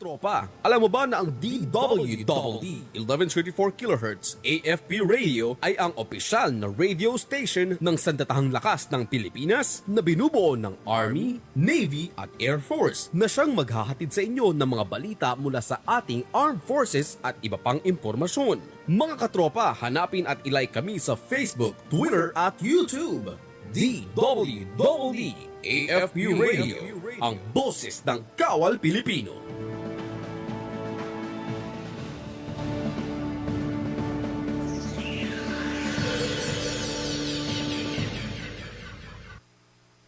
katropa, alam mo ba na ang DWDD 1134 kHz AFP radio ay ang opisyal na radio station ng sandatahang lakas ng Pilipinas na binubuo ng Army, Navy at Air Force na siyang maghahatid sa inyo ng mga balita mula sa ating Armed Forces at iba pang impormasyon. Mga katropa, hanapin at ilike kami sa Facebook, Twitter at YouTube. DWDD AFP Radio, ang boses ng Kawal Pilipino.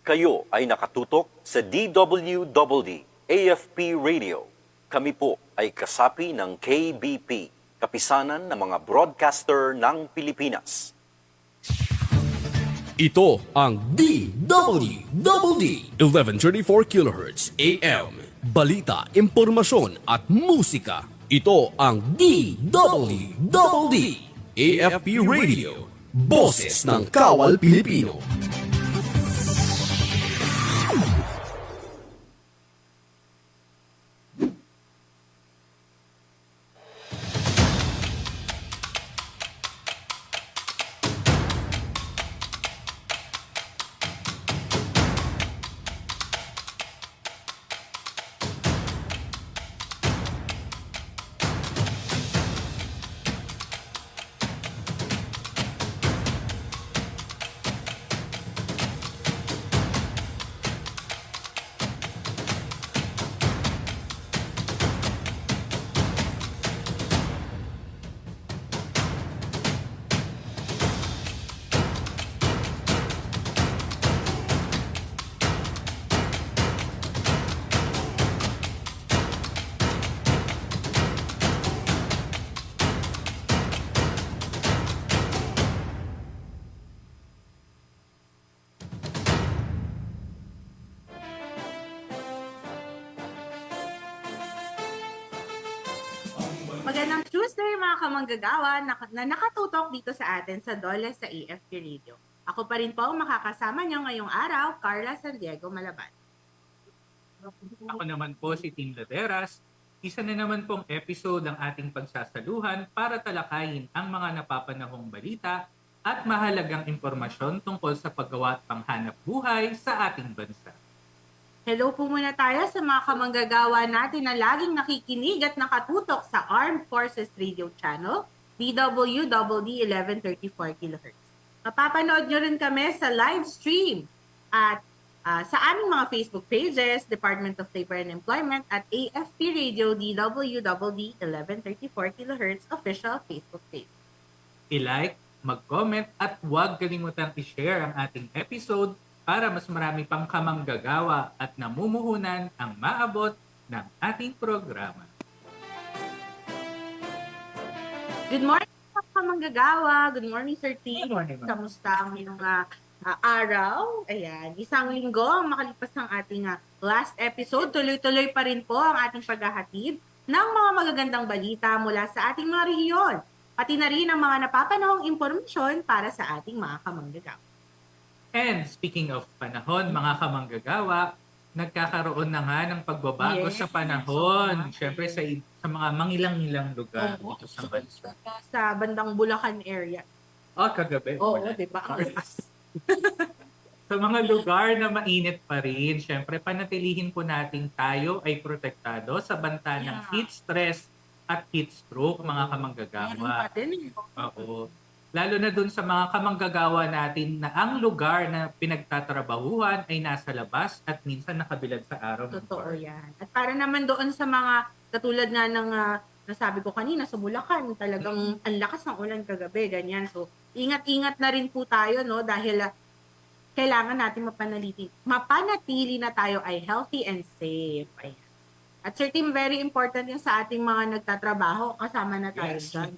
Kayo ay nakatutok sa DWDD AFP Radio. Kami po ay kasapi ng KBP, Kapisanan ng mga Broadcaster ng Pilipinas. Ito ang DWDD 1134 kHz AM. Balita, impormasyon at musika. Ito ang DWDD AFP Radio. Boses ng Kawal Pilipino. Magandang Tuesday mga kamanggagawa na nakatutok dito sa atin sa Dole sa AFP Radio. Ako pa rin po ang makakasama niyo ngayong araw, Carla San Diego Malaban. Ako naman po si Tim Laderas. Isa na naman pong episode ng ating pagsasaluhan para talakayin ang mga napapanahong balita at mahalagang impormasyon tungkol sa paggawa at panghanap buhay sa ating bansa. Hello po muna tayo sa mga kamanggagawa natin na laging nakikinig at nakatutok sa Armed Forces Radio Channel, DWDD 1134 kHz. Mapapanood nyo rin kami sa live stream at sa aming mga Facebook pages, Department of Labor and Employment at AFP Radio DWDD 1134 kHz official Facebook page. I-like, mag-comment at huwag kalimutang i-share ang ating episode para mas marami pang kamanggagawa at namumuhunan ang maabot ng ating programa. Good morning mga kamanggagawa. Good morning, Sir T. Good morning, ma'am. Kamusta ang inyong araw? Ayan, isang linggo ang makalipas ng ating last episode. Tuloy-tuloy pa rin po ang ating paghahatid ng mga magagandang balita mula sa ating mga rehiyon. Pati na rin ang mga napapanahong impormasyon para sa ating mga kamanggagawa. And speaking of panahon, mga kamanggagawa, nagkakaroon na nga ng pagbabago Yes. sa panahon. Siyempre sa mga mangilang-ilang lugar Oo. dito sa bansa. Sa bandang Bulacan area. Kagabi. Oo, wala. di ba? Sa mga lugar na mainit pa rin, siyempre panatilihin po natin tayo ay protektado sa banta ng Yeah. heat stress at heat stroke, mga Meron kamanggagawa. pa din. Oo. Lalo na dun sa mga kamanggagawa natin na ang lugar na pinagtatrabahuhan ay nasa labas at minsan nakabilad sa araw. ng Totoo bar. yan. At para naman doon sa mga katulad nga ng nasabi ko kanina sa Bulacan, talagang ang lakas ng ulan kagabi, ganyan. So, ingat-ingat na rin po tayo, no? Dahil kailangan natin mapanatili na tayo ay healthy and safe. Ayan. At certain very important yung sa ating mga nagtatrabaho, kasama na tayo Yes. dyan.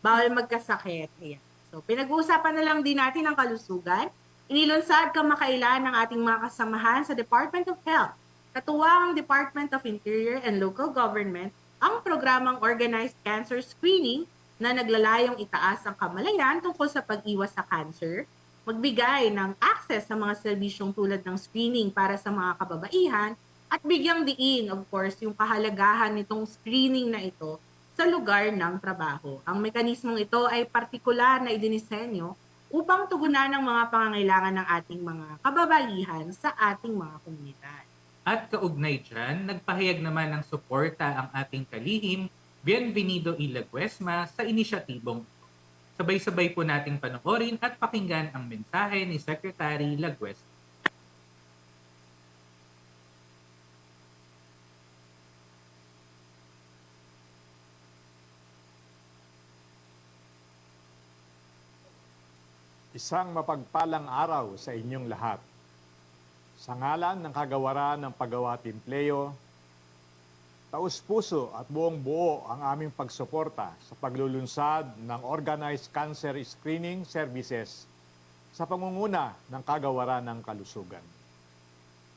Bawal magkasakit. Ayan. So, pinag-uusapan na lang din natin ang kalusugan. Inilunsad kamakailan ng ating mga kasamahan sa Department of Health. Katuwang Department of Interior and Local Government ang programang Organized Cancer Screening na naglalayong itaas ang kamalayan tungkol sa pag-iwas sa cancer, magbigay ng access sa mga serbisyong tulad ng screening para sa mga kababaihan at bigyang diin, of course, yung kahalagahan nitong screening na ito sa lugar ng trabaho. Ang mekanismong ito ay partikular na idinisenyo upang tugunan ang mga pangangailangan ng ating mga kababaihan sa ating mga komunidad. At kaugnay dyan, nagpahayag naman ng suporta ang ating kalihim, Bienvenido Ilaguesma, sa inisyatibong ito. Sabay-sabay po nating panoorin at pakinggan ang mensahe ni Secretary Laguesma. Isang mapagpalang araw sa inyong lahat. Sa ngalan ng Kagawaran ng Paggawa at Empleo, taus-puso at buong-buo ang aming pagsuporta sa paglulunsad ng Organized Cancer Screening Services sa pangunguna ng Kagawaran ng Kalusugan.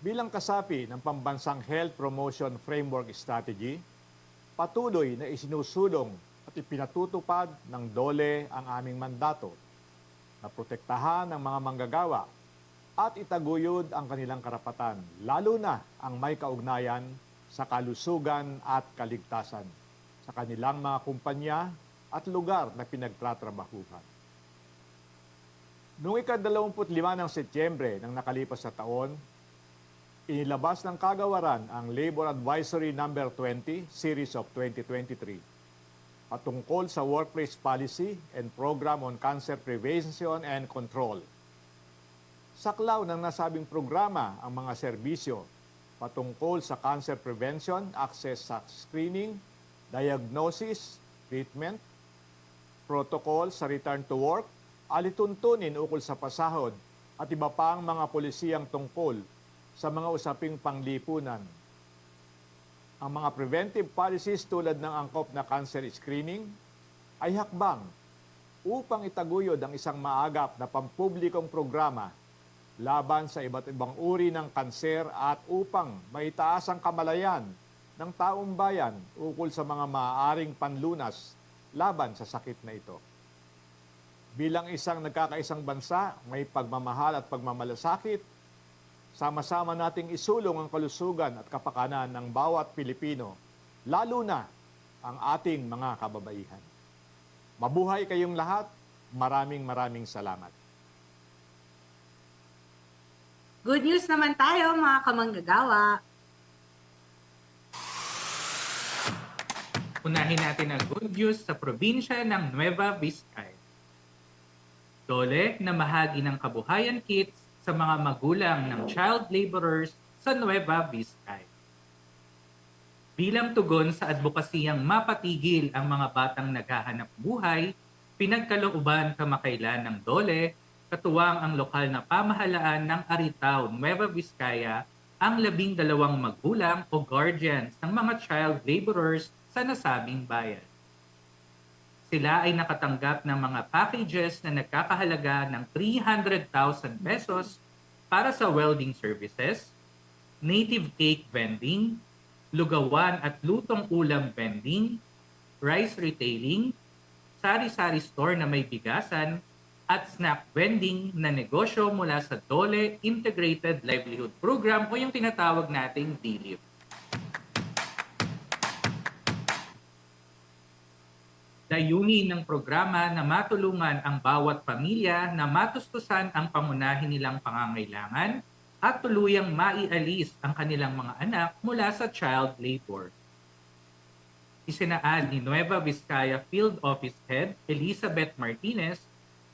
Bilang kasapi ng Pambansang Health Promotion Framework Strategy, patuloy na isinusulong at ipinatutupad ng DOLE ang aming mandato na protektahan ang mga manggagawa at itaguyod ang kanilang karapatan, lalo na ang may kaugnayan sa kalusugan at kaligtasan sa kanilang mga kumpanya at lugar na pinagtatrabahuhan. Noong ika-25 ng Setyembre ng nakalipas na taon, inilabas ng Kagawaran ang Labor Advisory No. 20, Series of 2023, patungkol sa Workplace Policy and Program on Cancer Prevention and Control. Saklaw ng nasabing programa ang mga serbisyo patungkol sa cancer prevention, access sa screening, diagnosis, treatment, protocol sa return to work, alituntunin ukol sa pasahod at iba pang mga polisiyang tungkol sa mga usaping panglipunan. Ang mga preventive policies tulad ng angkop na cancer screening ay hakbang upang itaguyod ang isang maagap na pampublikong programa laban sa iba't ibang uri ng kanser at upang maitaas ang kamalayan ng taong bayan ukol sa mga maaaring panlunas laban sa sakit na ito. Bilang isang nagkakaisang bansa, may pagmamahal at pagmamalasakit, sama-sama nating isulong ang kalusugan at kapakanan ng bawat Pilipino, lalo na ang ating mga kababaihan. Mabuhay kayong lahat. Maraming salamat. Good news naman tayo mga kamanggagawa. Unahin natin ang good news sa probinsya ng Nueva Vizcaya. DOLE na mahagi ng kabuhayan kits sa mga magulang ng child laborers sa Nueva Vizcaya. Bilang tugon sa advokasiyang mapatigil ang mga batang naghahanap buhay, pinagkalooban kamakailan ng DOLE, katuwang ang lokal na pamahalaan ng Aritaw, Nueva Vizcaya, ang 12 magulang o guardians ng mga child laborers sa nasabing bayan. Sila ay nakatanggap ng mga packages na nagkakahalaga ng 300,000 pesos para sa welding services, native cake vending, lugawan at lutong ulam vending, rice retailing, sari-sari store na may bigasan, at snack vending na negosyo mula sa DOLE Integrated Livelihood Program o yung tinatawag nating DLIP. Layunin ng programa na matulungan ang bawat pamilya na matustusan ang pangunahin nilang pangangailangan at tuluyang maialis ang kanilang mga anak mula sa child labor. Isinaad ni Nueva Vizcaya Field Office Head Elizabeth Martinez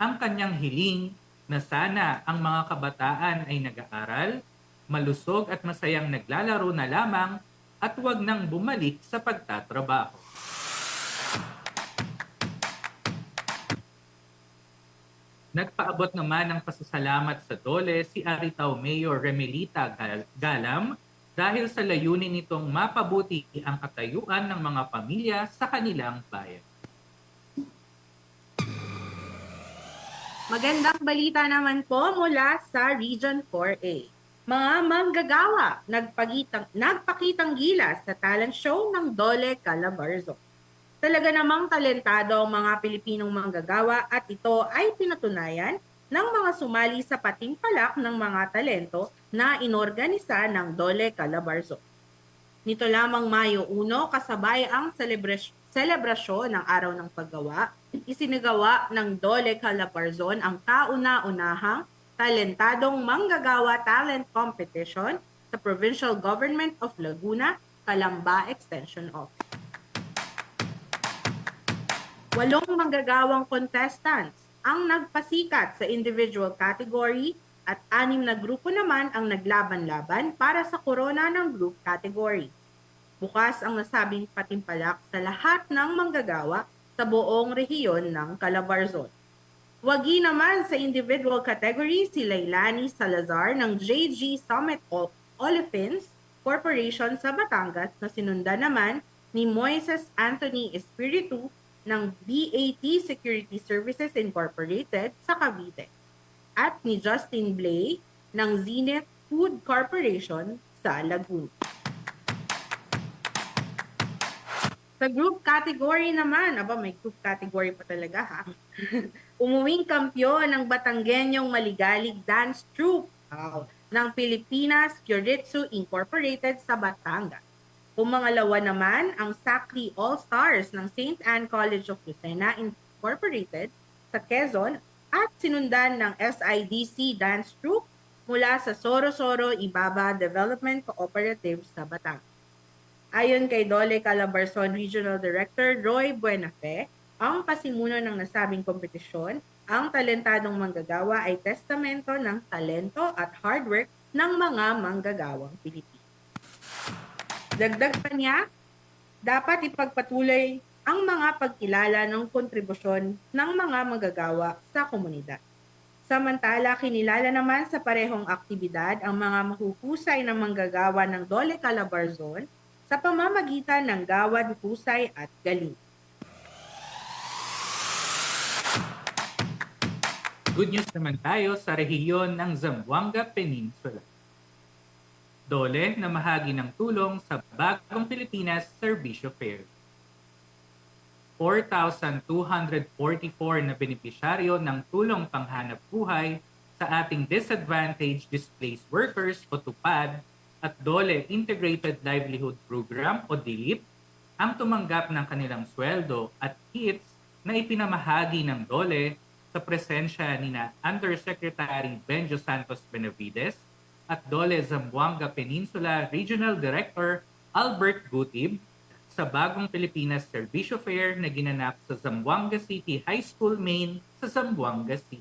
ang kanyang hiling na sana ang mga kabataan ay nag-aaral, malusog at masayang naglalaro na lamang at huwag nang bumalik sa pagtatrabaho. Nagpaabot naman ng pasasalamat sa DOLE si Aritaw Mayor Remelita Galam dahil sa layunin nitong mapabuti ang katayuan ng mga pamilya sa kanilang bayan. Magandang balita naman po mula sa Region 4A. Mga manggagawa nagpakitang gilas sa talent show ng Dole Calabarzon. Talaga namang talentado ang mga Pilipinong manggagawa at ito ay pinatunayan ng mga sumali sa patimpalak ng mga talento na inorganisa ng Dole Calabarzon. Nito lamang Mayo 1, kasabay ang selebrasyon ng Araw ng Paggawa, isinagawa ng Dole Calabarzon ang kauna-unahang talentadong manggagawa talent competition sa Provincial Government of Laguna, Calamba Extension Office. 8 manggagawang contestants ang nagpasikat sa individual category at 6 na grupo naman ang naglaban-laban para sa corona ng group category. Bukas ang nasabing patimpalak sa lahat ng manggagawa sa buong rehiyon ng Calabarzon. Wagi naman sa individual category si Lailani Salazar ng JG Summit Olefins Corporation sa Batangas na sinundan naman ni Moises Anthony Espiritu ng BAT Security Services Incorporated sa Cavite at ni Justin Blay ng Zenith Food Corporation sa Laguna. Sa group category naman, may group category pa talaga ha. Umuwing kampyon ng Batanggenyong Maligalig Dance Troupe ng Pilipinas Kyoritsu Incorporated sa Batangas. Pumangalawa naman ang Sakli All-Stars ng St. Anne College of Lucena Incorporated sa Quezon at sinundan ng SIDC Dance Troupe mula sa Soro-Soro Ibaba Development Cooperative sa Batangas. Ayon kay Dole Calabarzon Regional Director Roy Buenafe, ang pasimuno ng nasabing kompetisyon, ang talentadong manggagawa ay testamento ng talento at hard work ng mga manggagawang Pilipino. Dagdag pa niya, dapat ipagpatuloy ang mga pagkilala ng kontribusyon ng mga manggagawa sa komunidad. Samantala, kinilala naman sa parehong aktibidad ang mga mahuhusay na manggagawa ng Dole Calabarzon sa pamamagitan ng gawad, husay at galing. Good news naman tayo sa rehiyon ng Zamboanga Peninsula. Dole na mahagi ng tulong sa Bagong Pilipinas Servicio Fair. 4,244 na benepisyaryo ng tulong panghanap buhay sa ating Disadvantaged Displaced Workers o TUPAD at Dole Integrated Livelihood Program o DILIP ang tumanggap ng kanilang sweldo at kits na ipinamahagi ng Dole sa presensya ni na Undersecretary Benjo Santos Benavides at Dole Zamboanga Peninsula Regional Director Albert Gutib sa Bagong Pilipinas Servicio Fair na ginanap sa Zamboanga City High School Main sa Zamboanga City.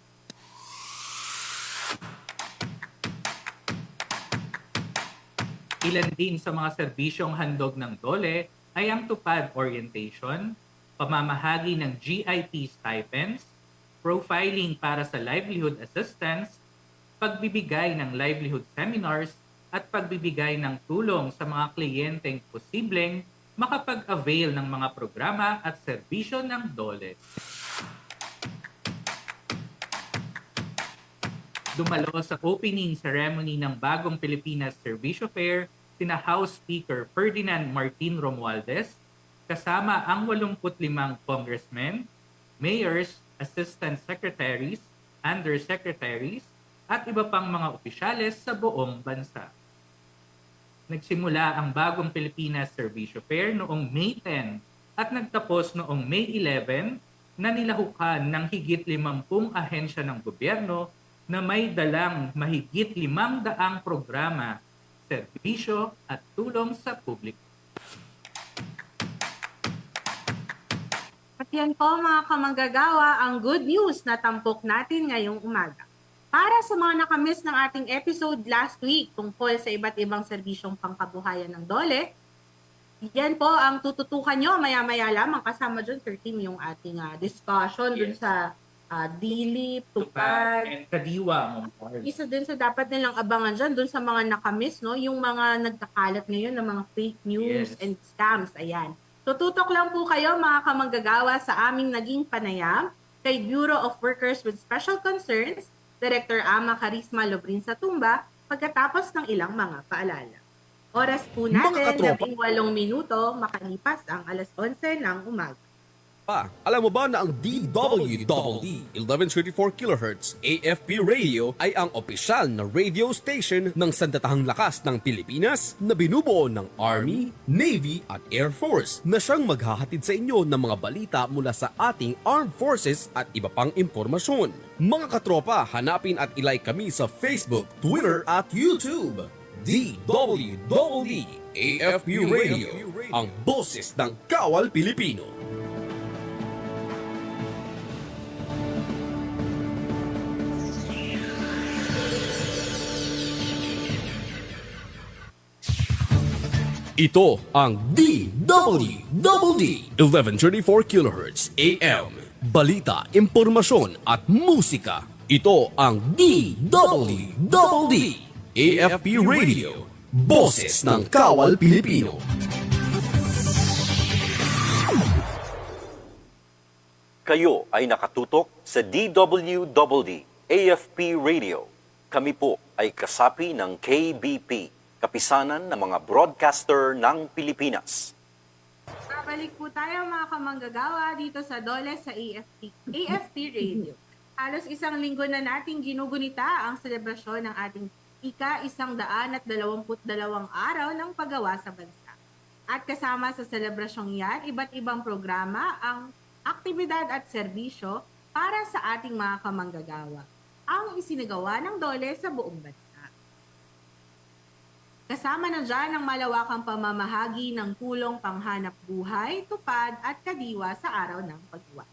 Ilan din sa mga serbisyong handog ng Dole ay ang TUPAD orientation, pamamahagi ng GIP stipends, profiling para sa livelihood assistance, pagbibigay ng livelihood seminars, at pagbibigay ng tulong sa mga kliyenteng posibleng makapag-avail ng mga programa at serbisyo ng Dole. Dumalo sa opening ceremony ng Bagong Pilipinas Servicio Fair sina House Speaker Ferdinand Martin Romualdez kasama ang 85 congressmen, mayors, assistant secretaries, undersecretaries, at iba pang mga opisyales sa buong bansa. Nagsimula ang Bagong Pilipinas Servicio Fair noong May 10 at nagtapos noong May 11 na nilahukan ng higit 50 ahensya ng gobyerno na may dalang mahigit 500 programa, serbisyo at tulong sa publiko. At yan po mga kamanggagawa ang good news na tampok natin ngayong umaga. Para sa mga nakamiss ng ating episode last week tungkol sa iba't ibang serbisyong pangkabuhayan ng Dole, yan po ang tututukan nyo maya-maya lamang kasama dyan, Sir Tim, yung ating discussion dun sa DILIP, TUPAD, and Kadiwa. Isa din sa dapat nilang abangan dyan, dun sa mga nakamiss, no? Yung mga nagkakalat ngayon ng mga fake news and scams. Ayan. Tututok lang po kayo mga kamanggagawa sa aming naging panayam kay Bureau of Workers with Special Concerns, Director Ama Carisma Lobrin sa Tumba, pagkatapos ng ilang mga paalala. Oras po natin, 18 minuto, makalipas ang 11 ng umaga. pa, alam mo ba na ang DWDD 1134 kHz AFP Radio ay ang opisyal na radio station ng sandatahang lakas ng Pilipinas na binubuo ng Army, Navy at Air Force na siyang maghahatid sa inyo ng mga balita mula sa ating Armed Forces at iba pang impormasyon. Mga katropa, hanapin at ilike kami sa Facebook, Twitter at YouTube. DWDD AFP Radio, ang boses ng Kawal Pilipino. Ito ang DWDD 1134 kHz AM. Balita, impormasyon at musika. Ito ang DWDD AFP Radio. Boses ng Kawal Pilipino. Kayo ay nakatutok sa DWDD AFP Radio. Kami po ay kasapi ng KBP, Kapisanan ng mga Broadcaster ng Pilipinas. Babalik po tayo mga kamanggagawa dito sa Dole sa AFP Radio. Halos isang linggo na nating ginugunita ang selebrasyon ng ating ika-122 araw ng paggawa sa bansa. At kasama sa selebrasyong yan, iba't ibang programa ang aktibidad at serbisyo para sa ating mga kamanggagawa ang isinagawa ng Dole sa buong bansa. Kasama na dyan ang malawakang pamamahagi ng tulong panghanap buhay, tupad at kadiwa sa araw ng paggawa.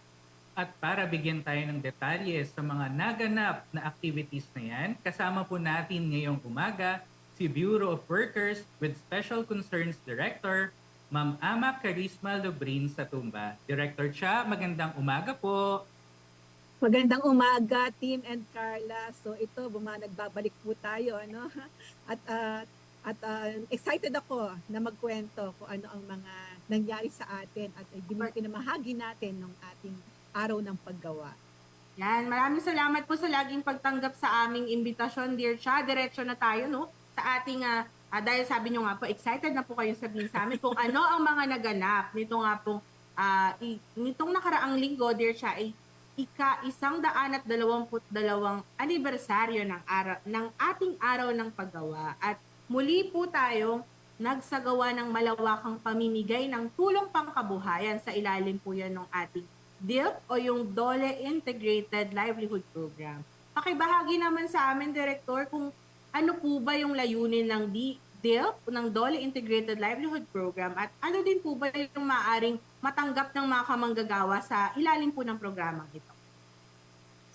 At para bigyan tayo ng detalye sa mga naganap na activities na yan, kasama po natin ngayong umaga si Bureau of Workers with Special Concerns Director, Ma'am Ama Carisma Lubrin Satumba. Director Cha, magandang umaga po. Magandang umaga, Tim and Carla. So ito, nagbabalik po tayo. Ano? At excited ako na magkwento kung ano ang mga nangyari sa atin at pinamahagi natin ng ating araw ng paggawa. Yan, maraming salamat po sa laging pagtanggap sa aming imbitasyon, Dear Cha. Diretso na tayo, no? Sa ating, dahil sabi nyo nga po, excited na po kayo sabihin sa amin kung ano ang mga naganap nito nga po, nitong nakaraang linggo, Dear Cha, ay ika-122 anibersaryo ng ating araw ng paggawa. At muli po tayong nagsagawa ng malawakang pamimigay ng tulong pangkabuhayan sa ilalim po yan ng ating DILP o yung Dole Integrated Livelihood Program. Pakibahagi naman sa amin, Director, kung ano po ba yung layunin ng DILP, ng Dole Integrated Livelihood Program, at ano din po ba yung maaaring matanggap ng mga kamanggagawa sa ilalim po ng programang ito.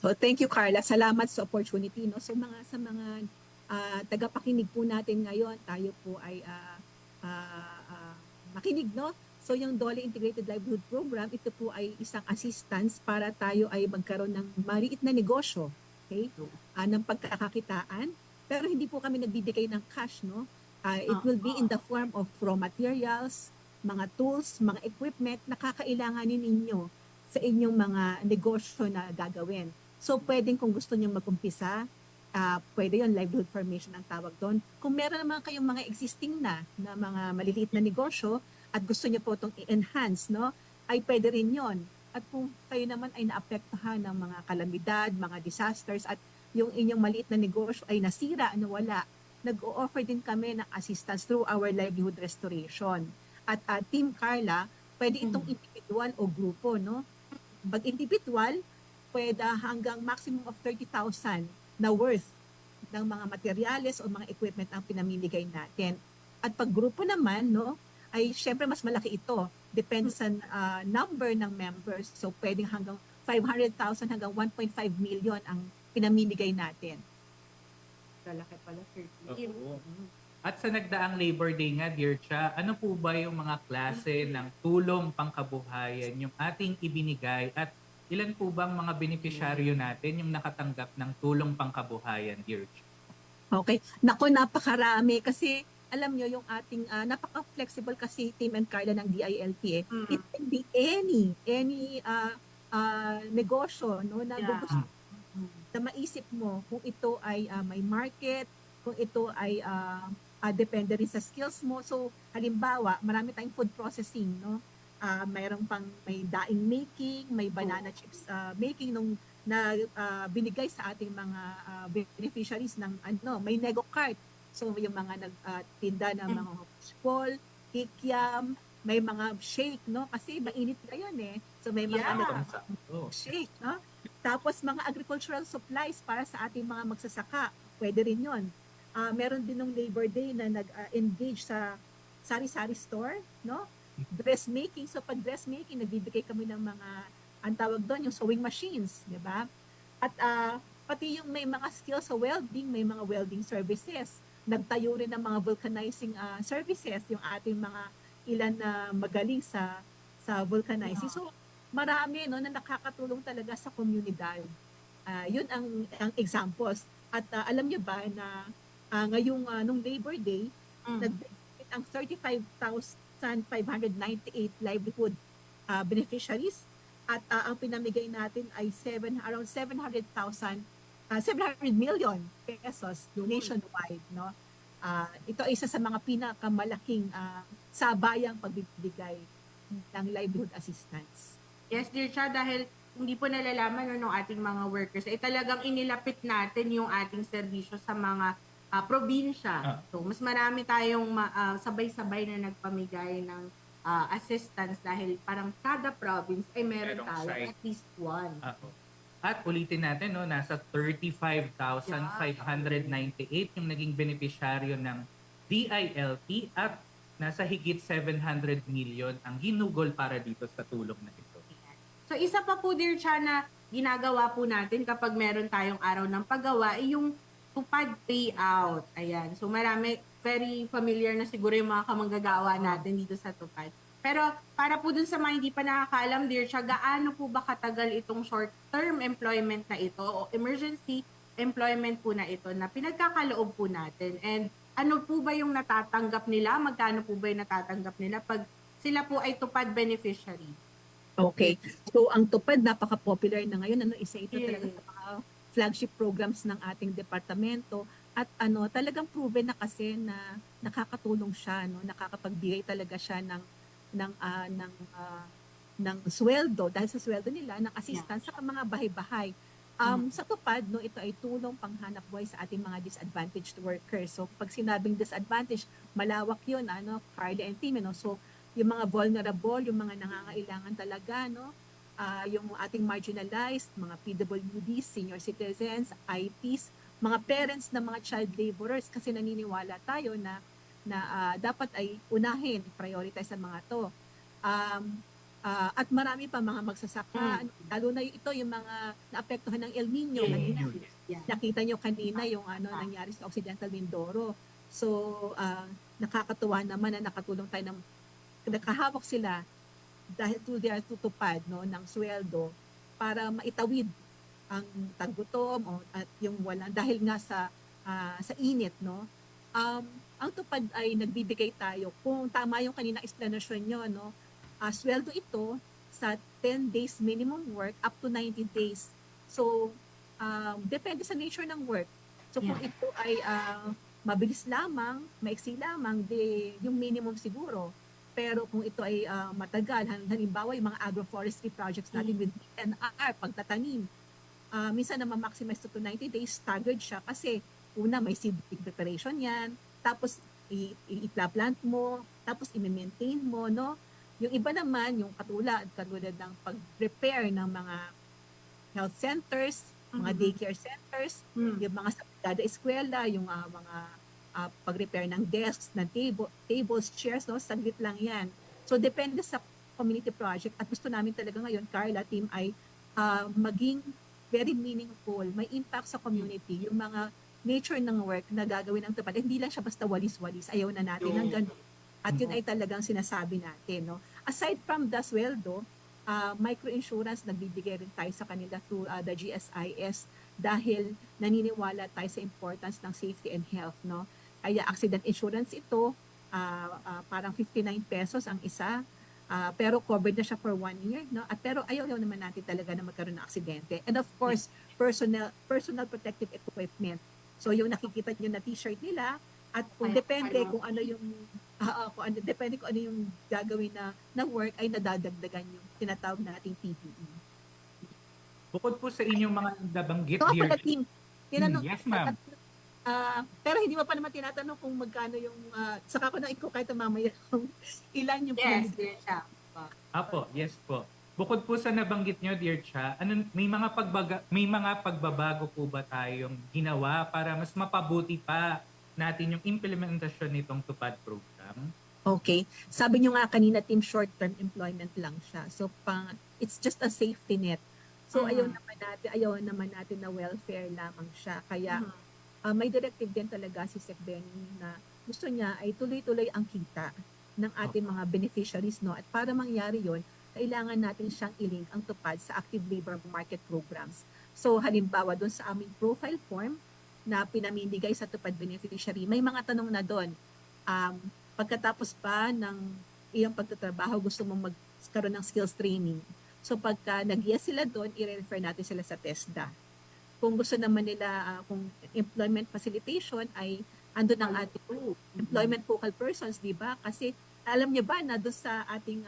So thank you, Carla. Salamat sa opportunity. No? So sa mga tagapakinig po natin ngayon, tayo po ay makinig, no? So yung Dole Integrated Livelihood Program, ito po ay isang assistance para tayo ay magkaroon ng maliit na negosyo, okay? Ng pagkakakitaan. Pero hindi po kami nagbibigay ng cash, no? It will be in the form of raw materials, mga tools, mga equipment na kakailanganin ninyo sa inyong mga negosyo na gagawin. So pwedeng kung gusto niyo mag-umpisa, pwede yun, livelihood formation ang tawag doon. Kung meron naman kayong mga existing na mga maliliit na negosyo, at gusto niyo po itong i-enhance, no, ay pwede rin yon. At kung kayo naman ay naapektuhan ng mga kalamidad, mga disasters, at yung inyong maliit na negosyo ay nasira, nawala, nag-o-offer din kami ng assistance through our livelihood restoration. At Team Carla, pwede itong individual o grupo, no? Pag individual, pwede hanggang maximum of 30,000 na worth ng mga materyales o mga equipment ang pinamimigay natin. At pag grupo naman, no, ay syempre mas malaki ito. Depends sa number ng members. So pwedeng hanggang 500,000 hanggang 1.5 million ang pinamimigay natin. Kalaki pala, 30. Oo. At sa nagdaang Labor Day nga, Dear Cha, ano po ba yung mga klase ng tulong pangkabuhayan yung ating ibinigay at ilan po bang mga benepisyaryo natin yung nakatanggap ng tulong pangkabuhayan, Dear Cha? Okay. Naku, napakarami kasi alam nyo, yung ating napaka-flexible kasi Team and Carla ng DILP eh. It can be any negosyo, no, na gusto na maisip mo kung ito ay may market, kung ito ay depende rin sa skills mo. So halimbawa, marami tayong food processing, no? mayroon pang may daing making, may banana chips making nung na binigay sa ating mga beneficiaries ng may nego cart. So yung mga nagtinda ng mga fishball, kikiam, may mga shake, no? Kasi mainit ngayon eh. So may mga shake, no? Tapos mga agricultural supplies para sa ating mga magsasaka. Pwede rin yun. Meron din ng Labor Day na nag-engage sa sari-sari store, no? Dressmaking. So pag dressmaking, nagbibigay kami ng mga, ang tawag doon, yung sewing machines, di ba? At pati yung may mga skills sa welding, may mga welding services. Nagtayo rin ng mga vulcanizing services, yung ating mga ilan na magaling sa vulcanizing. So marami no na nakakatulong talaga sa komunidad. Yun ang examples. At alam niyo ba na ngayong nung Labor Day, nag-benefit ang 35,598 livelihood beneficiaries at ang pinamigay natin ay around 700 million pesos nationwide, no? Ito ay isa sa mga pinakamalaking sabayang pagbibigay ng livelihood assistance. Yes, dear Cha, dahil hindi po nalalaman ng ating mga workers, ay talagang inilapit natin yung ating serbisyo sa mga probinsya. So, mas marami tayong sabay-sabay na nagpamigay ng assistance dahil parang kada province ay meron tayo at least one. At ulitin natin, no, nasa 35,598 yung naging benepisyaryo ng DILT at nasa higit 700 million ang ginugol para dito sa tulong na ito. So isa pa po, dear Cha, na ginagawa po natin kapag meron tayong araw ng paggawa ay yung tupad payout. Ayan. So marami, very familiar na siguro yung mga kamanggagawa natin dito sa tupad. Pero para po dun sa mga hindi pa nakakaalam, dear Cha, gaano po ba katagal itong short-term employment na ito o emergency employment po na ito na pinagkakaloob po natin? And ano po ba yung natatanggap nila? Magkano po ba yung natatanggap nila pag sila po ay tupad beneficiary? Okay. So ang tupad napaka-popular na ngayon, isa ito talaga sa mga flagship programs ng ating departamento at talagang proven na kasi na nakakatulong siya, no, nakakapagbigay talaga siya ng sweldo dahil sa sweldo nila ng assistance sa mga bahay-bahay. Sa tupad, no, ito ay tulong panghanap buhay sa ating mga disadvantaged workers. So pag sinabing disadvantaged, malawak 'yun, Carly and team, no. So yung mga vulnerable, yung mga nangangailangan talaga, no, yung ating marginalized, mga PWDs, senior citizens, IPs, mga parents ng mga child laborers, kasi naniniwala tayo na dapat ay unahin, prioritize ang mga to. At marami pa mga magsasaka, lalo na ito yung mga naapektuhan ng El Nino. Nakita nyo kanina yung nangyari sa Occidental Mindoro. So nakakatuwa naman na nakatulong tayo nakahawak sila dahil tutupad, no, ng sweldo para maitawid ang taggutom at yung wala dahil nga sa init, no. Ang tupad ay nagbibigay tayo kung tama yung kanina explanation nyo, no. Sweldo ito sa 10 days minimum work up to 90 days. So depende sa nature ng work. So kung ito ay mabilis lamang, maiksi lamang, yung minimum siguro. Pero kung ito ay matagal, halimbawa yung mga agroforestry projects natin with DNR, pagtatanim, minsan na ma-maximize to 90 days, staggered siya kasi una may seed preparation yan, tapos i-plant mo, tapos i-maintain mo, no? Yung iba naman, yung katulad ng pag-prepare ng mga health centers, mga daycare centers, yung mga sa eskwela, yung mga pag-repair ng desks, ng tables, chairs, no? Saglit lang yan. So, depende sa community project at gusto namin talaga ngayon, Carla, team ay maging very meaningful, may impact sa community, yung mga nature ng work na gagawin ng tupad. Hindi lang siya basta walis-walis, ayaw na natin ng ganun. At yun ay talagang sinasabi natin, no? Aside from the sweldo, microinsurance, nagbibigay rin tayo sa kanila through the GSIS dahil naniniwala tayo sa importance ng safety and health, no? Kaya accident insurance ito, parang 59 pesos ang isa, pero covered na siya for 1 year, no? At pero ayaw naman natin talaga na magkaroon ng aksidente. And of course, personal protective equipment. So yung nakikita niyo na t-shirt nila, at kung depende kung ano yung Kung ano, depende kung ano yung gagawin na work ay nadadagdagan yung tinatawag nating PPE. Bukod po sa inyong mga nabanggit, So, dear pala team, tinanong, yes, ma'am. pero hindi mo pa naman tinatanong kung magkano yung, saka ko na kahit mamaya kung ilan yung Yes, pinag- dear siya. Apo, yes po. Bukod po sa nabanggit nyo, dear Cha, may mga pagbabago po ba tayong ginawa para mas mapabuti pa natin yung implementasyon nitong tupad program? Okay. Sabi nyo nga kanina, team, short-term employment lang siya. So, it's just a safety net. So, ayaw naman natin na welfare lamang siya. Kaya, may directive din talaga si Sec. Benny na gusto niya ay tuloy-tuloy ang kita ng ating mga beneficiaries, no? At para mangyari yon, kailangan natin siyang ilink ang tupad sa active labor market programs. So, halimbawa, doon sa aming profile form na pinamimigay sa tupad beneficiary, may mga tanong na doon. Pagkatapos pa ng iyong pagtatrabaho, gusto mong magkaroon ng skills training. So pagka nag-yes sila doon, i-refer natin sila sa TESDA. Kung gusto naman nila, kung employment facilitation ay andun ang ating employment focal persons, di ba? Kasi alam niyo ba na doon sa ating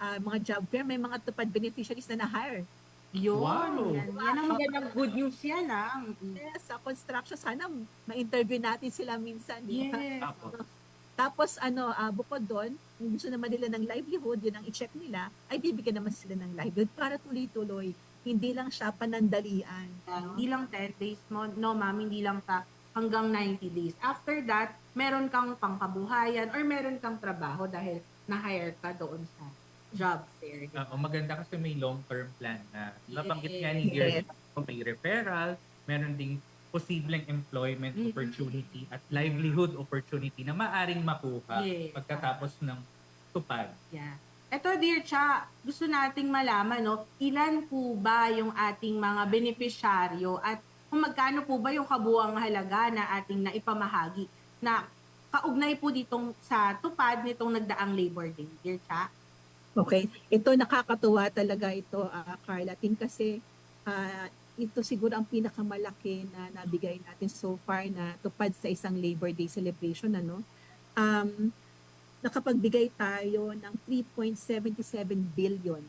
mga job fair, may mga tupad beneficiaries na na-hire. Yun. Wow. Yan ang magandang good news yan, Yes, sa construction, sana ma-interview natin sila minsan. Di ba? Yes. Apo. Tapos bukod doon, kung gusto naman nila ng livelihood, yun ang i-check nila, ay bibigyan naman sila ng livelihood para tuloy-tuloy. Hindi lang siya panandalian. Hindi lang 10 days, no ma'am, hindi lang hanggang 90 days. After that, meron kang pangkabuhayan or meron kang trabaho dahil na-hire ka doon sa job fair. Maganda kasi may long-term plan na nabanggit nga ni dear Cha, may referral, meron ding posibleng employment opportunity at livelihood opportunity na maaring makuha pagkatapos ng tupad. Yeah. Ito, dear Cha, gusto nating malaman, no, ilan po ba yung ating mga benepisyaryo at kung magkano po ba yung kabuang halaga na ating naipamahagi na kaugnay po ditong sa tupad nitong nagdaang Labor Day, dear Cha? Okay. Ito nakakatuwa talaga ito, Carla. Kasi ito siguro ang pinakamalaki na nabigay natin so far na tupad sa isang Labor Day celebration. Nakapagbigay tayo ng 3.77 billion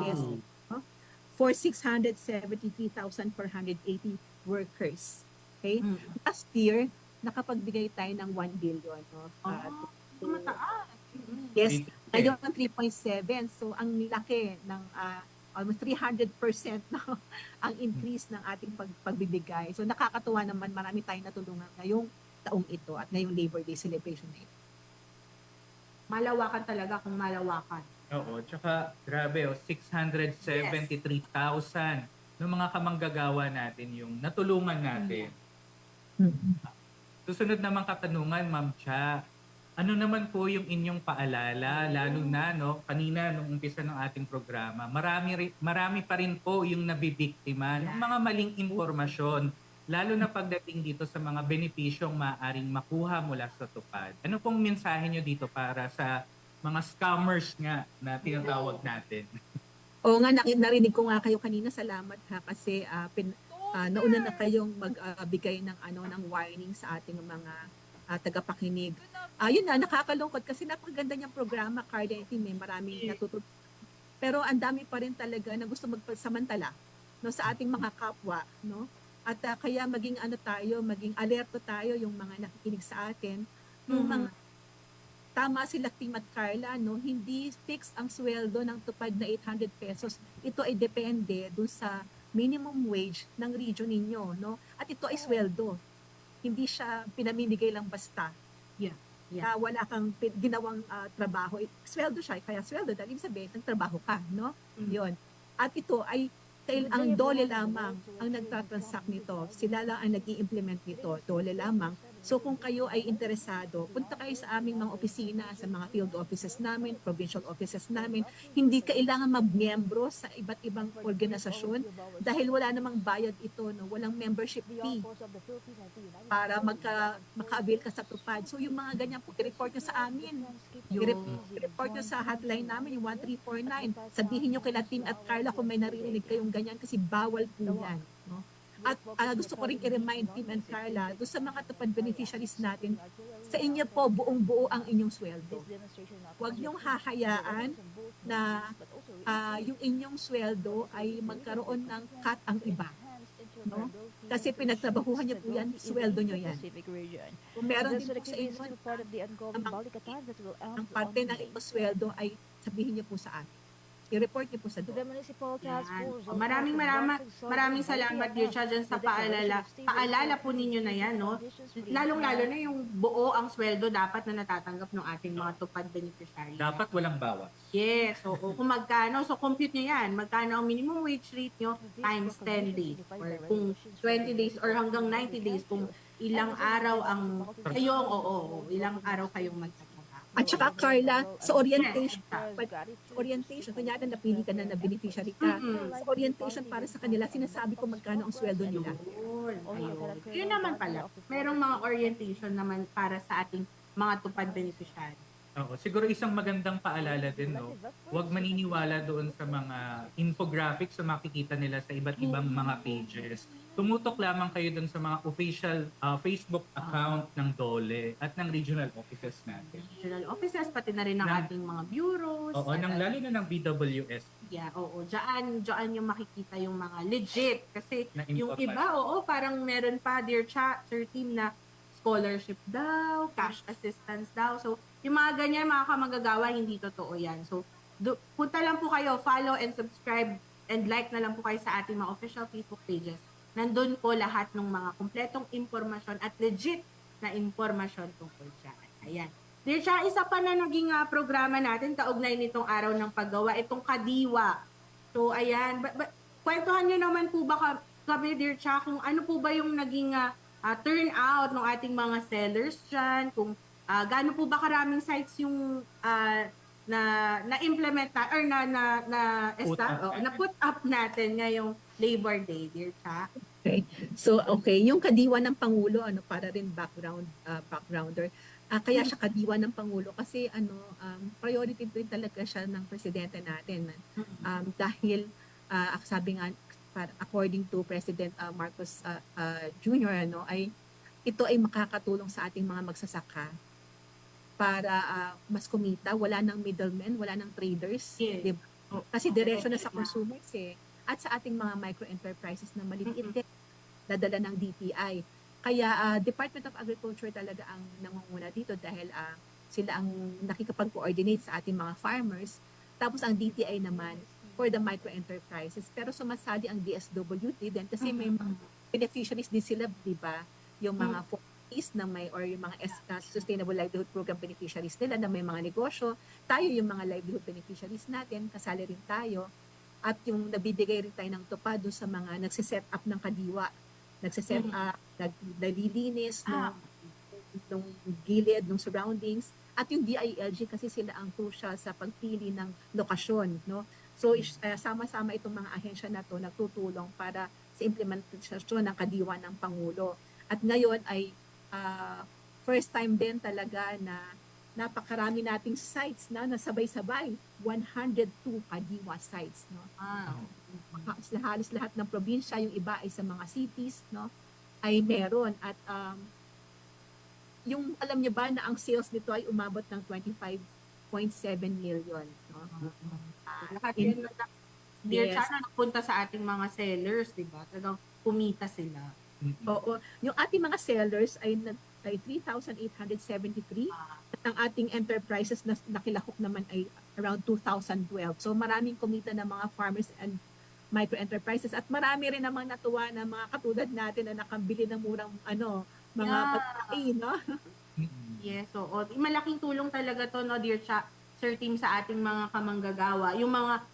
pesos for 673,480 workers. Okay? Last year, nakapagbigay tayo ng 1 billion. Mataas. Yes, ngayon ang 3.7. So, ang laki ng almost 300% no, ang increase ng ating pagbibigay. So, nakakatuwa naman, marami tayong natulungan ngayong taong ito at ngayong Labor Day celebration na ito. Malawakan talaga kung malawakan. Oo, tsaka grabe, 673,000 ng mga kamanggagawa natin yung natulungan natin. Susunod naman katanungan, Ma'am Cha, ano naman po yung inyong paalala, lalo na kanina nung umpisa ng ating programa, marami pa rin po yung nabibiktima ng mga maling impormasyon, lalo na pagdating dito sa mga benepisyong maaaring makuha mula sa tupad. Ano pong mensahe nyo dito para sa mga scammers nga na tinatawag natin? Oo nga, narinig ko nga kayo kanina. Salamat ha kasi nauna na kayong magbigay ng warning sa ating mga tagapakinig. Yun na, nakakalungkot kasi napakaganda niyang programa, Carla, may maraming natutunan. Pero ang dami pa rin talaga na gusto magpasamantala sa ating mga kapwa, no? At kaya maging maging alerto tayo yung mga nakikinig sa atin, yung mga tama sila Tim at Carla, no? Hindi fix ang sweldo ng tupad na 800 pesos. Ito ay depende dun sa minimum wage ng region ninyo, no? At ito ay sweldo. Hindi siya pinamimigay lang basta. Yeah. Wala kang ginawang trabaho. Sweldo siya, kaya sweldo dahil ibig sabihin nagtrabaho ka, no? Yun. At ito ay ang DOLE lamang ang nagtatransact nito. Sila lang ang nag-i-implement nito, DOLE lamang. So kung kayo ay interesado, punta kayo sa aming mga opisina, sa mga field offices namin, provincial offices namin. Hindi kailangan mag-miyembro sa iba't ibang organisasyon dahil wala namang bayad ito, no? Walang membership fee para maka-avail ka sa tupad. So yung mga ganyan po, i-report nyo sa amin. I-report nyo sa hotline namin, yung 1349. Sabihin nyo kila Tim at Carla kung may naririnig kayong ganyan kasi bawal po yan. No? At gusto ko rin i-remind Tim and Carla, doon sa mga tupad beneficiaries natin, sa inyo po buong-buo ang inyong sweldo. Huwag niyong hahayaan na yung inyong sweldo ay magkaroon ng cut ang iba. No? Kasi pinagtrabahuhan niyo po yan, sweldo niyo yan. Kung meron din po sa inyo, ang parte ng inyong sweldo ay sabihin niyo po sa amin. I-report niyo po sa DOLE. Yan. So, maraming salamat, Dear Cha, dyan sa paalala. Paalala po ninyo na yan, no? Lalong-lalo na yung buo ang sweldo dapat na natatanggap ng ating mga tupad beneficiary. Dapat walang bawas. Yes. So, kung magkano, so compute nyo yan. Magkano ang minimum wage rate nyo times 10 days. Or kung 20 days or hanggang 90 days, kung ilang araw ang kayong, ilang araw kayong magtatrabaho. At saka Carla, sa orientation, kunyari napili ka na beneficiary ka, sa orientation para sa kanila, sinasabi ko magkano ang sweldo nila. Ayun. Yun naman pala. Merong mga orientation naman para sa ating mga tupad beneficiary. Oo, siguro isang magandang paalala din, no? Huwag maniniwala doon sa mga infographics na makikita nila sa iba't ibang mga pages. Tumutok lamang kayo doon sa mga official Facebook account ng DOLE at ng regional offices natin. Regional offices, pati na rin ng ating mga bureaus. Oo, lalo na ng BWS. Yeah, oo. Diyan yung makikita yung mga legit. Kasi Na yung information. iba, parang meron pa, Dear Cha, Sir Team, na scholarship daw, cash assistance daw. So, yung mga ganyan, mga kamagagawa, hindi totoo yan. So, punta lang po kayo, follow and subscribe and like na lang po kayo sa ating mga official Facebook pages. Nandun po lahat ng mga kumpletong impormasyon at legit na impormasyon tungkol dyan. Ayan. Dear Cha, isa pa na naging programa natin, kaugnay nitong araw ng paggawa, itong Kadiwa. So, ayan. Kwentuhan nyo naman po ba kami, Dear Cha, kung ano po ba yung naging turnout ng ating mga sellers dyan, kung gaano po ba karaming sites yung na-implement or na put up natin ngayong Labor Day, Dear Cha? Okay. So, yung kadiwa ng Pangulo, para rin backgrounder, kaya siya kadiwa ng Pangulo kasi priority rin talaga siya ng presidente natin. Dahil, sabi nga, according to President Marcos Jr., ay ito ay makakatulong sa ating mga magsasaka para mas kumita, wala nang middlemen, wala nang traders, Yes. diba? Kasi diretso na sa consumers at sa ating mga micro-enterprises na maliliit din, dadala ng DTI. Kaya Department of Agriculture talaga ang nangunguna dito dahil sila ang nakikipag-coordinate sa ating mga farmers. Tapos ang DTI naman for the micro-enterprises. Pero sumasali ang DSWD din kasi may mga beneficiaries din sila, di ba? Yung mga yung mga Sustainable Livelihood Program beneficiaries nila na may mga negosyo. Tayo yung mga livelihood beneficiaries natin, kasali rin tayo. At yung nabibigay rin tayo ng tupad doon sa mga nagsiset up ng kadiwa. Nagsiset up, naglilinis ng gilid, ng surroundings. At yung DILG kasi sila ang crucial sa pagpili ng lokasyon. No? So sama-sama itong mga ahensya na to nagtutulong para sa implementasyon ng kadiwa ng Pangulo. At ngayon ay first time din talaga na napakarami nating sites na nasabay-sabay, 102 kadiwa sites, no. Halos lahat ng probinsya, yung iba ay sa mga cities, no, ay meron. At yung alam niyo ba na ang sales nito ay umabot ng 25.7 million, no. Lahat yun Dear Cha, na napunta sa ating mga sellers, di ba? Talagang kumita sila. Oo. Yung ating mga sellers ay 3,873 at ang ating enterprises na nakilahok naman ay around 2,012. So maraming kumita ng mga farmers and micro-enterprises at marami rin namang natuwa na mga katulad natin na nakabili ng murang mga pagkain, no? Yes, so malaking tulong talaga to, no, Dear Cha, Sir Team, sa ating mga kamanggagawa. Yung mga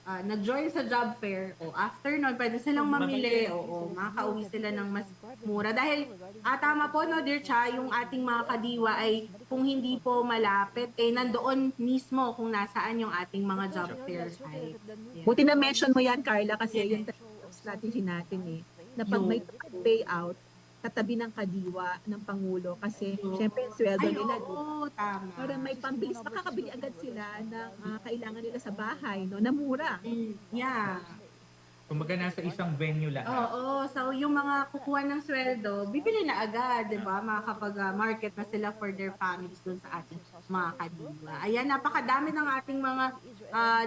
nag-join sa job fair, after nun, pwede silang mamili, makakauwi sila ng mas mura. Dahil, tama po, no, Dear Cha, yung ating mga kadiwa ay, kung hindi po malapit, nandoon mismo kung nasaan yung ating mga job fair sites. Yeah. Buti na mention mo yan, Carla, kasi yung strategy natin na pag may payout, katabi ng kadiwa ng Pangulo kasi syempre yung sweldo nila. Tama. Para may pambilis, makakabili agad sila ng kailangan nila sa bahay, no, na mura. Yeah. Kumbaga nasa isang venue lahat. Oo, so yung mga kukuha ng sweldo, bibili na agad, di ba? Makakapag-market na sila for their families dun sa ating mga kadiwa. Ayan, napakadami ng ating mga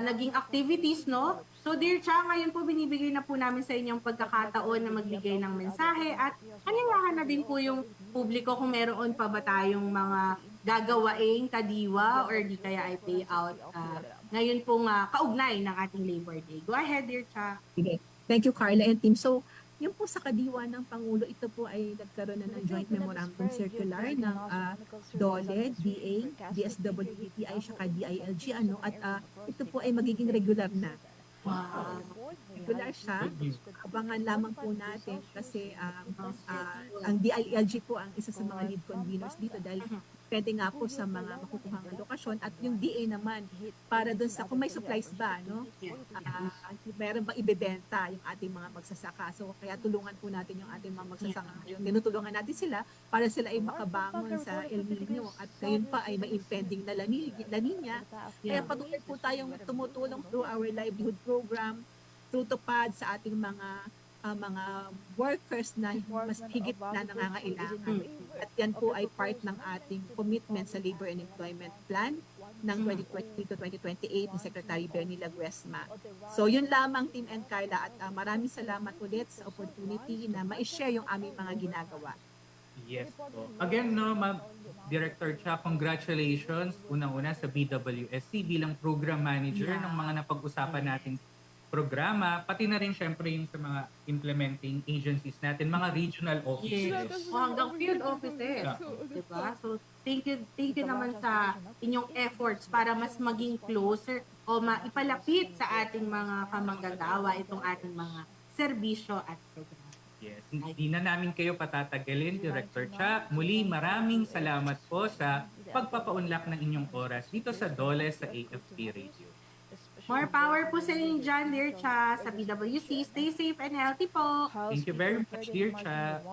naging activities, no? So dear Cha, ngayon po binibigay na po namin sa inyong pagkakataon na magbigay ng mensahe at kaniwahan na din po yung publiko kung meron pa ba tayong mga gagawaing kadiwa or di kaya ay payout ngayon pong kaugnay ng ating Labor Day. Go ahead, dear Cha. Sige. Thank you, Carla and team. So, yung po sa kadiwa ng Pangulo, ito po ay nagkaroon na ng joint memorandum circular ng DOLE, DA, DSWD, DTI, saka DILG, at ito po ay magiging regular na. Regular siya. Abangan lamang po natin kasi ang DILG po ang isa sa mga lead conveners dito dahil pwede nga po sa mga makukuhang alokasyon at yung DA naman para doon sa kung may supplies ba, no? Meron bang ibebenta yung ating mga magsasaka. So kaya tulungan po natin yung ating mga magsasaka. Yung tinutulungan natin sila para sila ay makabangon sa El Nino at ngayon pa ay may impending na La Nina. Kaya patuloy po tayong tumutulong through our livelihood program, through tupad sa ating mga workers na mas higit na nangangailangan. At yan po ay part ng ating commitment sa Labor and Employment Plan ng 2020 to 2028 ni Secretary Bernie Laguesma. So yun lamang, Team and Carla, at maraming salamat ulit sa opportunity na ma-share yung aming mga ginagawa. Yes po. Again, no, Ma'am Director Cha, congratulations unang-una sa BWSC bilang program manager ng mga napag-usapan nating programa, pati na rin syempre yung sa mga implementing agencies natin, mga regional offices. Yes. O hanggang field offices. Diba? So, thank you naman sa inyong efforts para mas maging closer o maipalapit sa ating mga kamanggagawa itong ating mga serbisyo at programa. Yes, hindi na namin kayo patatagalin, Director Cha. Muli, maraming salamat po sa pagpapaunlak ng inyong oras dito sa DOLE sa AFP Radio. More power po sa inyo dyan, dear Cha, sa BWC. Stay safe and healthy po. Thank you very much, dear Cha.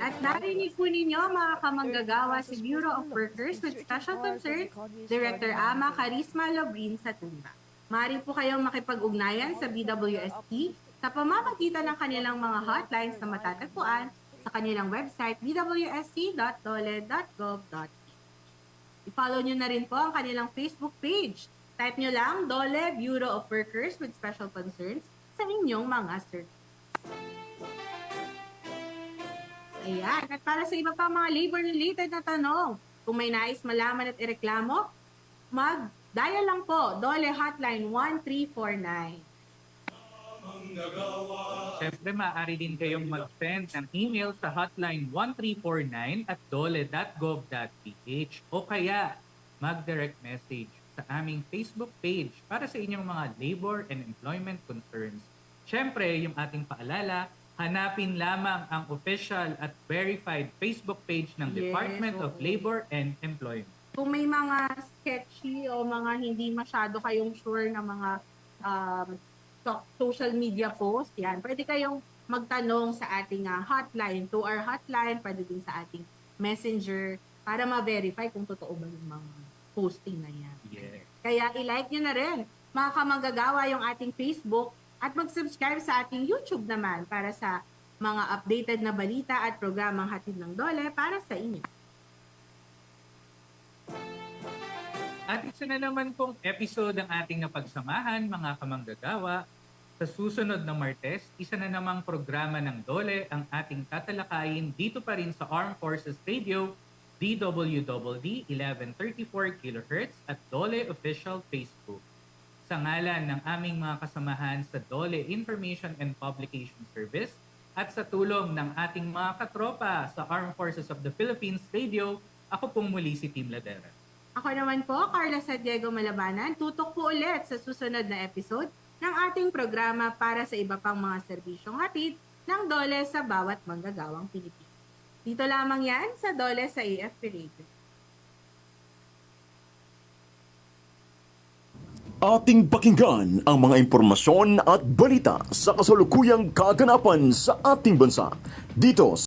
At narinig po ninyo, mga kamanggagawa, si Bureau of Workers with Special Concerns, Director Ama Carisma Lobrin sa Tumba. Maaari po kayong makipag-ugnayan sa BWST sa pamamagitan ng kanilang mga hotlines na matatagpuan sa kanilang website bwsc.dole.gov.ph. I-follow nyo na rin po ang kanilang Facebook page. Type nyo lang DOLE Bureau of Workers with Special Concerns sa inyong mga search. Ayan. At para sa iba pa mga labor-related na tanong, kung may nais malaman at ireklamo, mag-dial lang po DOLE Hotline 1349. Siyempre, maaari din kayong mag-send ng email sa hotline 1349 at dole.gov.ph o kaya mag-direct message sa aming Facebook page para sa inyong mga labor and employment concerns. Siyempre, yung ating paalala, hanapin lamang ang official at verified Facebook page ng Department of Labor and Employment. Kung may mga sketchy o mga hindi masyado kayong sure na mga social media post, yan, pwede kayong magtanong sa ating hotline, 2-hour hotline, pwede din sa ating messenger para ma-verify kung totoo ba yung mga posting na yan. Yes. Kaya i-like nyo na rin, mga kamanggagawa, yung ating Facebook at mag-subscribe sa ating YouTube naman para sa mga updated na balita at programang hatid ng DOLE para sa inyo. At isa na naman pong episode ang ating napagsamahan, mga kamanggagawa. Sa susunod na Martes, isa na namang programa ng DOLE ang ating tatalakayin dito pa rin sa Armed Forces Radio, DWDD 1134 kHz at DOLE Official Facebook. Sa ngalan ng aming mga kasamahan sa DOLE Information and Publication Service at sa tulong ng ating mga katropa sa Armed Forces of the Philippines Radio, ako pong muli si Team Ladera. Ako naman po, Carla San Diego Malabanan, tutok po ulit sa susunod na episode ng ating programa para sa iba pang mga serbisyong hatid ng DOLE sa bawat manggagawang Pilipino. Dito lamang yan sa DOLE sa AFP Radio. Ating pakinggan ang mga impormasyon at balita sa kasalukuyang kaganapan sa ating bansa dito